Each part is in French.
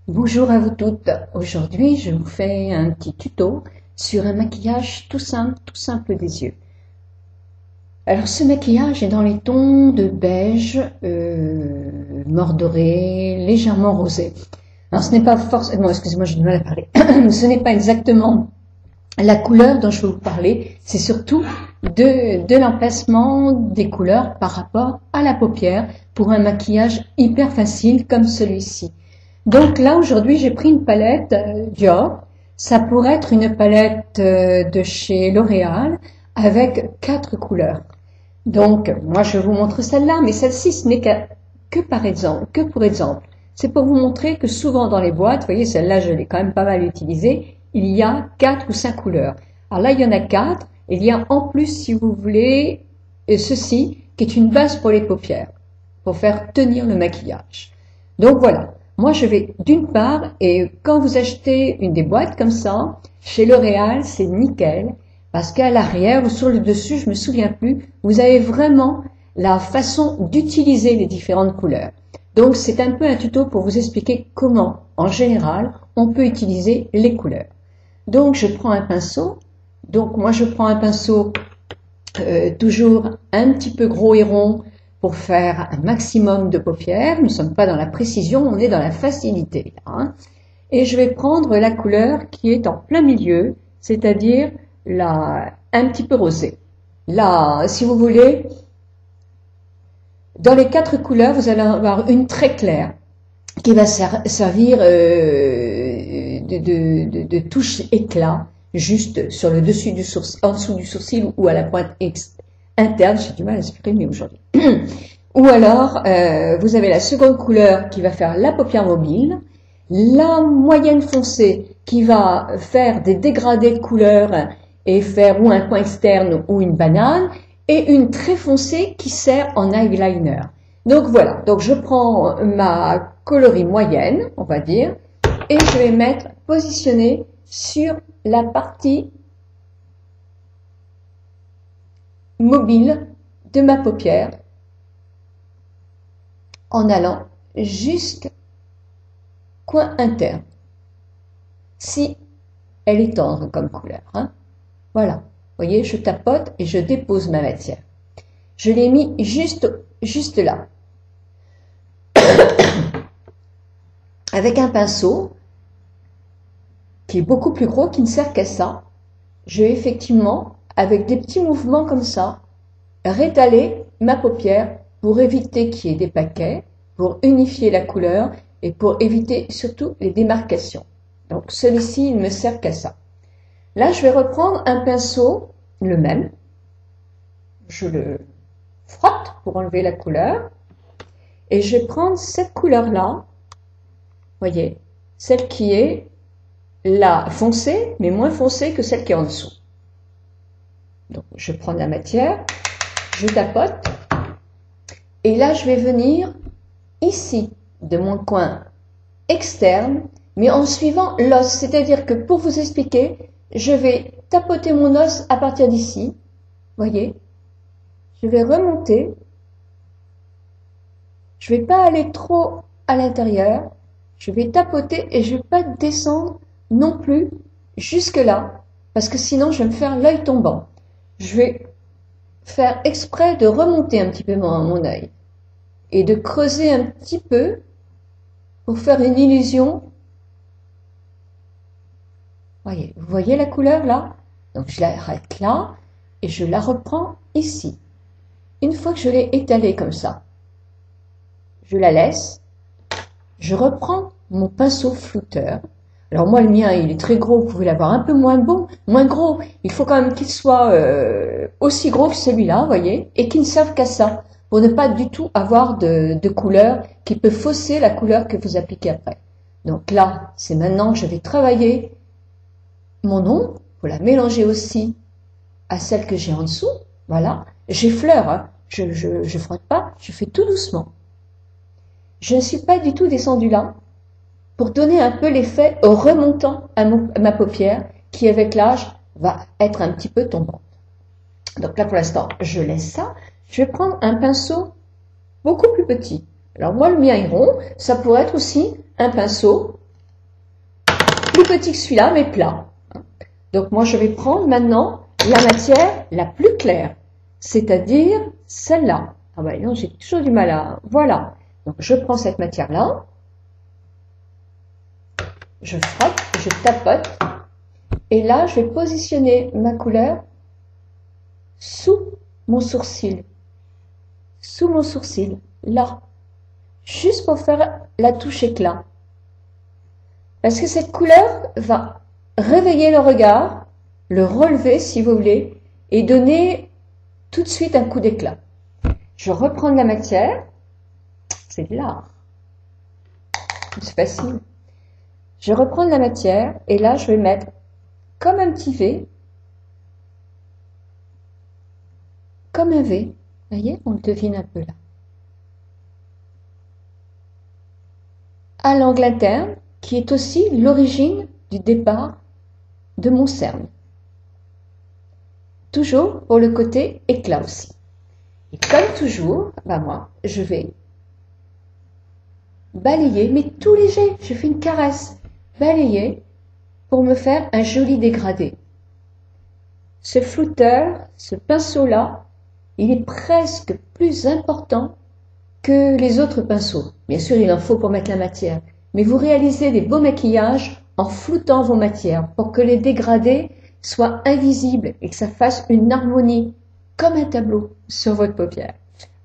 Bonjour à vous toutes. Aujourd'hui, je vous fais un petit tuto sur un maquillage tout simple des yeux. Alors, ce maquillage est dans les tons de beige, mordoré, légèrement rosé. Alors, ce n'est pas forcément, excusez-moi, j'ai du mal à parler. Ce n'est pas exactement la couleur dont je vais vous parler, c'est surtout de l'emplacement des couleurs par rapport à la paupière pour un maquillage hyper facile comme celui-ci. Donc là, aujourd'hui, j'ai pris une palette Dior. Ça pourrait être une palette de chez L'Oréal avec 4 couleurs. Donc, moi, je vais vous montrer celle-là, mais celle-ci, ce n'est que pour exemple. C'est pour vous montrer que souvent dans les boîtes, vous voyez, celle-là, je l'ai quand même pas mal utilisée, il y a 4 ou 5 couleurs. Alors là, il y en a 4. Il y a en plus, si vous voulez, ceci, qui est une base pour les paupières, pour faire tenir le maquillage. Donc voilà. Moi, je vais d'une part, et quand vous achetez une des boîtes comme ça, chez L'Oréal, c'est nickel, parce qu'à l'arrière ou sur le dessus, je me souviens plus, vous avez vraiment la façon d'utiliser les différentes couleurs. Donc, c'est un peu un tuto pour vous expliquer comment, en général, on peut utiliser les couleurs. Donc, je prends un pinceau. Donc, moi, je prends un pinceau toujours un petit peu gros et rond, pour faire un maximum de paupières. Nous ne sommes pas dans la précision, on est dans la facilité. Hein. Et je vais prendre la couleur qui est en plein milieu, c'est-à-dire un petit peu rosé. Là, si vous voulez, dans les 4 couleurs, vous allez avoir une très claire qui va servir de touche éclat, juste sur le dessus du sourcil, en dessous du sourcil ou à la pointe interne, j'ai du mal à exprimer aujourd'hui. Ou alors, vous avez la seconde couleur qui va faire la paupière mobile, la moyenne foncée qui va faire des dégradés de couleurs et faire ou un coin externe ou une banane, et une très foncée qui sert en eyeliner. Donc voilà, donc je prends ma coloris moyenne, on va dire, et je vais mettre positionner sur la partie mobile de ma paupière en allant jusqu'au coin interne, si elle est tendre comme couleur. Hein. Voilà, vous voyez, je tapote et je dépose ma matière. Je l'ai mis juste là. Avec un pinceau qui est beaucoup plus gros, qui ne sert qu'à ça, je vais effectivement, avec des petits mouvements comme ça, rétaler ma paupière pour éviter qu'il y ait des paquets, pour unifier la couleur et pour éviter surtout les démarcations. Donc celui-ci, il ne me sert qu'à ça. Là, je vais reprendre un pinceau, le même. Je le frotte pour enlever la couleur. Et je vais prendre cette couleur-là, voyez, celle qui est là foncée, mais moins foncée que celle qui est en dessous. Donc, je prends la matière, je tapote, et là, je vais venir ici, de mon coin externe, mais en suivant l'os. C'est-à-dire que pour vous expliquer, je vais tapoter mon os à partir d'ici, voyez, je vais remonter, je ne vais pas aller trop à l'intérieur, je vais tapoter et je ne vais pas descendre non plus jusque là, parce que sinon je vais me faire l'œil tombant. Je vais faire exprès de remonter un petit peu mon œil et de creuser un petit peu pour faire une illusion. Voyez, vous voyez la couleur là? Donc je l'arrête là et je la reprends ici. Une fois que je l'ai étalée comme ça, je la laisse, je reprends mon pinceau flouteur. Alors moi le mien il est très gros, vous pouvez l'avoir un peu moins gros, il faut quand même qu'il soit aussi gros que celui-là, vous voyez, et qu'il ne serve qu'à ça, pour ne pas du tout avoir de couleur qui peut fausser la couleur que vous appliquez après. Donc là, c'est maintenant que je vais travailler mon ombre, pour la mélanger aussi à celle que j'ai en dessous, voilà, j'effleure, hein. Je frotte pas, je fais tout doucement. Je ne suis pas du tout descendue là, pour donner un peu l'effet remontant à ma paupière, qui avec l'âge va être un petit peu tombante. Donc là pour l'instant, je laisse ça. Je vais prendre un pinceau beaucoup plus petit. Alors moi le mien est rond, ça pourrait être aussi un pinceau plus petit que celui-là, mais plat. Donc moi, je vais prendre maintenant la matière la plus claire, c'est-à-dire celle-là. Ah ben non, j'ai toujours du mal à... Voilà. Donc je prends cette matière-là, je frotte, je tapote, et là, je vais positionner ma couleur sous mon sourcil. Sous mon sourcil, là. Juste pour faire la touche éclat. Parce que cette couleur va réveiller le regard, le relever si vous voulez, et donner tout de suite un coup d'éclat. Je reprends de la matière, c'est de l'art, c'est facile. Je reprends de la matière, et là je vais mettre comme un petit V, comme un V, vous voyez, on le devine un peu là. À l'angle interne, qui est aussi l'origine du départ de mon cerne. Toujours pour le côté éclat aussi. Et comme toujours, ben moi, je vais balayer, mais tout léger, je fais une caresse, balayer pour me faire un joli dégradé. Ce flouteur, ce pinceau-là, il est presque plus important que les autres pinceaux. Bien sûr, il en faut pour mettre la matière, mais vous réalisez des beaux maquillages en floutant vos matières pour que les dégradés soient invisibles et que ça fasse une harmonie comme un tableau sur votre paupière.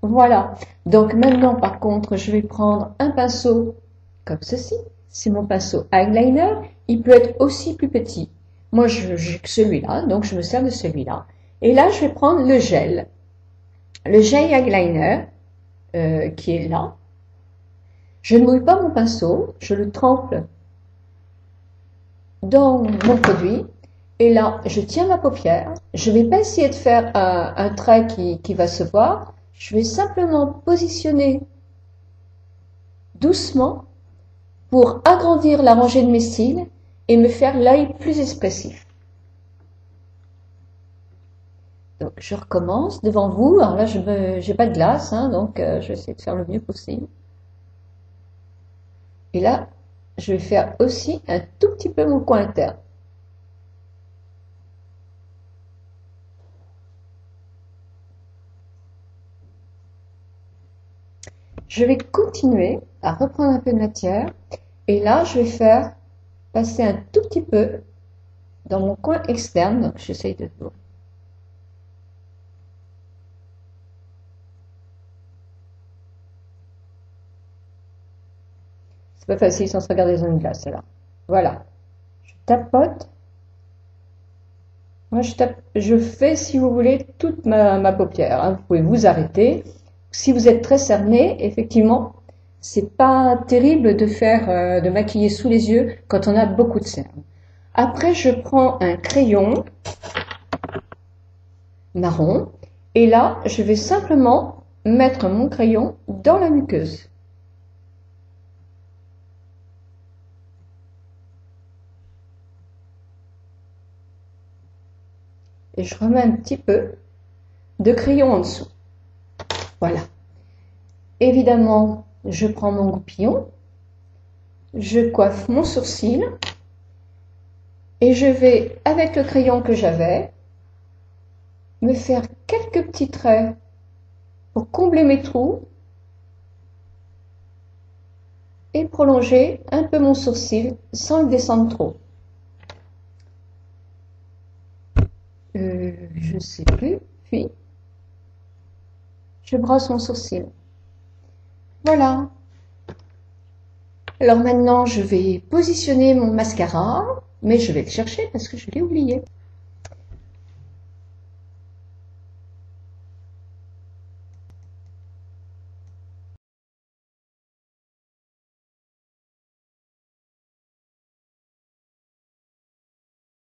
Voilà. Donc maintenant, par contre, je vais prendre un pinceau comme ceci. C'est mon pinceau eyeliner. Il peut être aussi plus petit. Moi, j'ai que celui-là, donc je me sers de celui-là. Et là, je vais prendre le gel. Le gel eyeliner, qui est là. Je ne mouille pas mon pinceau, je le trempe dans mon produit. Et là, je tiens ma paupière. Je ne vais pas essayer de faire un trait qui va se voir. Je vais simplement positionner doucement pour agrandir la rangée de mes cils et me faire l'œil plus expressif. Donc, je recommence devant vous. Alors là, je n'ai pas de glace, hein, donc je vais essayer de faire le mieux possible. Et là, je vais faire aussi un tout petit peu mon coin interne. Je vais continuer à reprendre un peu de matière. Et là, je vais faire passer un tout petit peu dans mon coin externe. Donc, j'essaye de... C'est pas facile sans se regarder dans une glace, là. Voilà. Je tapote. Moi, je fais, si vous voulez, toute ma paupière. Hein. Vous pouvez vous arrêter. Si vous êtes très cerné, effectivement, c'est pas terrible de faire, de maquiller sous les yeux quand on a beaucoup de cernes. Après, je prends un crayon marron et là, je vais simplement mettre mon crayon dans la muqueuse. Et je remets un petit peu de crayon en dessous. Voilà. Évidemment, je prends mon goupillon, je coiffe mon sourcil et je vais, avec le crayon que j'avais, me faire quelques petits traits pour combler mes trous et prolonger un peu mon sourcil sans le descendre trop. Je ne sais plus, puis je brosse mon sourcil. Voilà. Alors maintenant, je vais positionner mon mascara, mais je vais le chercher parce que je l'ai oublié.